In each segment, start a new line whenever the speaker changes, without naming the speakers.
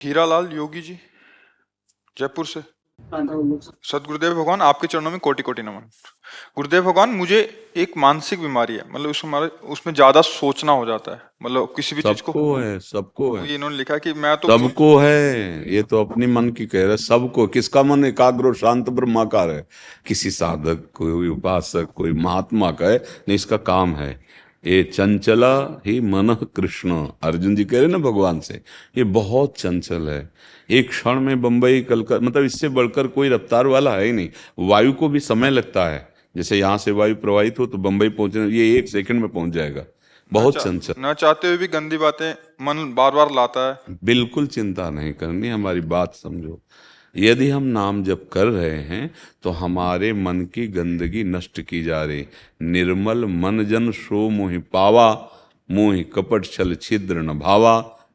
हीरालाल योगी जी, जयपुर से। सदगुरुदेव भगवान, आपके चरणों में कोटि कोटि नमन। गुरुदेव भगवान, मुझे एक मानसिक बीमारी है, मतलब उसमें ज्यादा सोचना हो जाता है, मतलब किसी भी चीज को।
सबको है, सबको है,
ये इन्होंने लिखा है कि मैं तो
सबको है। ये तो अपनी मन की कह रहे, सबको। किसका मन एकाग्र और शांत ब्रह्माकार है? किसी साधक, कोई उपासक, कोई महात्मा का है नहीं। इसका काम है ये चंचला ही मन कृष्ण। अर्जुन जी कह रहे ना भगवान से, ये बहुत चंचल है। एक क्षण में बंबई कलकत्ता, मतलब इससे बढ़कर कोई रफ्तार वाला है ही नहीं। वायु को भी समय लगता है। जैसे यहाँ से वायु प्रवाहित हो तो बंबई पहुंचने, ये 1 सेकंड में पहुंच जाएगा। बहुत चंचल।
न चाहते हुए भी गंदी बातें मन बार बार लाता है।
बिल्कुल चिंता नहीं करनी, हमारी बात समझो। यदि हम नाम जप कर रहे हैं तो हमारे मन की गंदगी नष्ट की जा रही। निर्मल मन जन सो मोहि पावा, मोहि कपट छल छिद्र न भावा।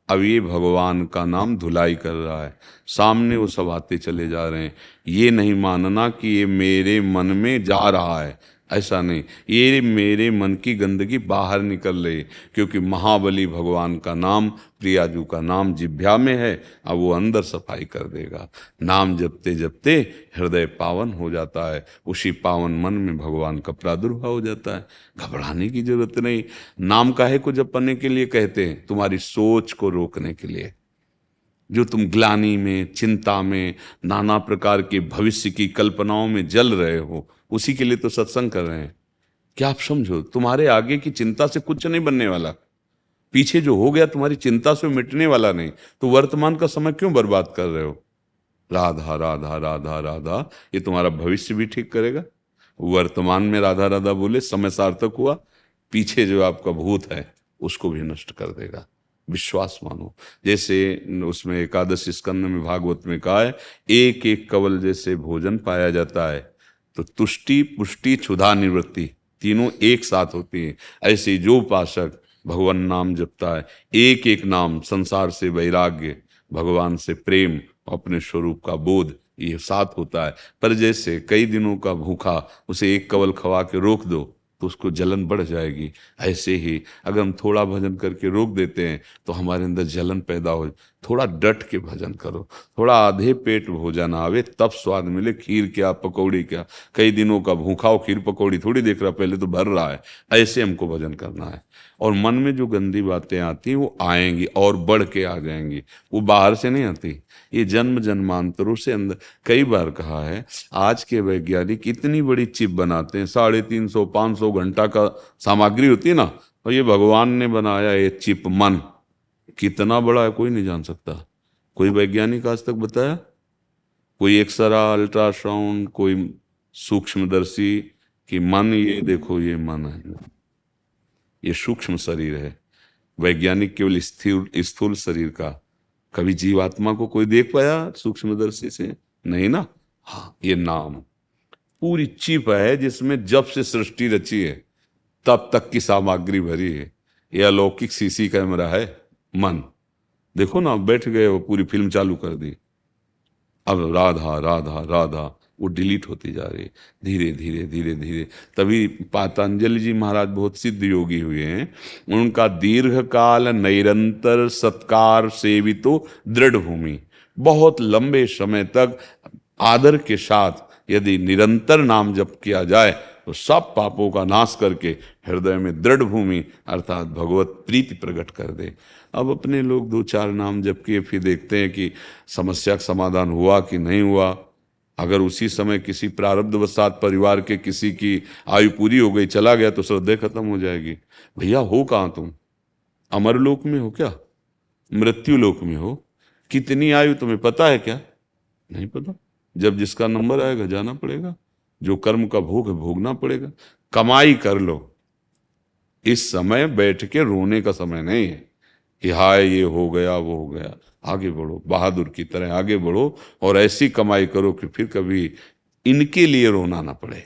अब ये भगवान का नाम धुलाई कर रहा है, सामने वो सब आते चले जा रहे हैं। ये नहीं मानना कि ये मेरे मन में जा रहा है, ऐसा नहीं। ये मेरे मन की गंदगी बाहर निकल रही, क्योंकि महाबली भगवान का नाम, प्रियाजू का नाम जिह्वा में है। अब वो अंदर सफाई कर देगा। नाम जपते जपते हृदय पावन हो जाता है। उसी पावन मन में भगवान का प्रादुर्भाव हो जाता है। घबराने की जरूरत नहीं। नाम काहे को जपने के लिए कहते हैं? तुम्हारी सोच को रोकने के लिए। जो तुम ग्लानि में, चिंता में, नाना प्रकार के भविष्य की कल्पनाओं में जल रहे हो, उसी के लिए तो सत्संग कर रहे हैं। क्या आप समझो, तुम्हारे आगे की चिंता से कुछ नहीं बनने वाला। पीछे जो हो गया तुम्हारी चिंता से मिटने वाला नहीं। तो वर्तमान का समय क्यों बर्बाद कर रहे हो? राधा राधा राधा राधा, ये तुम्हारा भविष्य भी ठीक करेगा। वर्तमान में राधा राधा बोले समय सार्थक हुआ, पीछे जो आपका भूत है उसको भी नष्ट कर देगा। विश्वास मानो। जैसे उसमें एकादश स्कंद में भागवत में कहा है, एक एक कवल जैसे भोजन पाया जाता है तो तुष्टि पुष्टि क्षुधा निवृत्ति तीनों एक साथ होती है। ऐसे ही जो उपासक भगवान नाम जपता है, एक एक नाम, संसार से वैराग्य, भगवान से प्रेम, अपने स्वरूप का बोध, ये साथ होता है। पर जैसे कई दिनों का भूखा, उसे एक कवल खवा के रोक दो तो उसको जलन बढ़ जाएगी। ऐसे ही अगर हम थोड़ा भजन करके रोक देते हैं तो हमारे अंदर जलन पैदा हो। थोड़ा डट के भजन करो। थोड़ा आधे पेट भोजन आवे तब स्वाद मिले। खीर क्या, पकौड़ी क्या, कई दिनों का भूखा हो, खीर पकौड़ी थोड़ी देख रहा, पहले तो भर रहा है। ऐसे हमको भजन करना है। और मन में जो गंदी बातें आती हैं वो आएंगी और बढ़ के आ जाएंगी, वो बाहर से नहीं आती। ये जन्म जन्मांतरों से अंदर। कई बार कहा है, आज के वैज्ञानिक इतनी बड़ी चिप बनाते हैं, 350 500 घंटा का सामग्री होती है ना, और ये भगवान ने बनाया ये चिप मन। कितना बड़ा है कोई नहीं जान सकता। कोई वैज्ञानिक आज तक बताया? कोई एक्सरा, अल्ट्रासाउंड, कोई सूक्ष्मदर्शी कि मन, ये देखो ये मन है, ये सूक्ष्म शरीर है। वैज्ञानिक केवल स्थिर स्थूल शरीर का। कभी जीवात्मा को कोई देख पाया सूक्ष्मदर्शी से? नहीं ना। हाँ, ये नाम पूरी चिप है जिसमें जब से सृष्टि रची है तब तक की सामग्री भरी है। ये अलौकिक सीसी कैमरा है मन। देखो ना, बैठ गए वो पूरी फिल्म चालू कर दी। अब राधा राधा राधा वो डिलीट होती जा रही है धीरे धीरे धीरे धीरे। तभी पातंजलि जी महाराज बहुत सिद्ध योगी हुए हैं। उनका दीर्घ काल निरंतर सत्कार सेवितो दृढ़ भूमि। बहुत लंबे समय तक आदर के साथ यदि निरंतर नाम जप किया जाए तो सब पापों का नाश करके हृदय में दृढ़ भूमि अर्थात भगवत प्रीति प्रकट कर दे। अब अपने लोग 2-4 नाम जप किए, फिर देखते हैं कि समस्या का समाधान हुआ कि नहीं हुआ। अगर उसी समय किसी प्रारब्धवशात परिवार के किसी की आयु पूरी हो गई, चला गया, तो श्रद्धा खत्म हो जाएगी। भैया हो कहाँ तुम? अमरलोक में हो क्या? मृत्यु लोक में हो? कितनी आयु तुम्हें पता है क्या? नहीं पता। जब जिसका नंबर आएगा जाना पड़ेगा। जो कर्म का भोग है भोगना पड़ेगा। कमाई कर लो। इस समय बैठ के रोने का समय नहीं है कि हाय ये हो गया वो हो गया। आगे बढ़ो, बहादुर की तरह आगे बढ़ो और ऐसी कमाई करो कि फिर कभी इनके लिए रोना ना पड़े।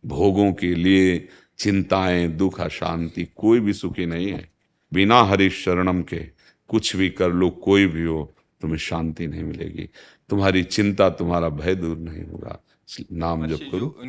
भोगों के लिए चिंताएं, दुख, अशांति, कोई भी सुखी नहीं है। बिना हरि शरणम के कुछ भी कर लो, कोई भी हो, तुम्हें शांति नहीं मिलेगी। तुम्हारी चिंता, तुम्हारा भय दूर नहीं होगा। नाम जप
अच्छी
करो।
जो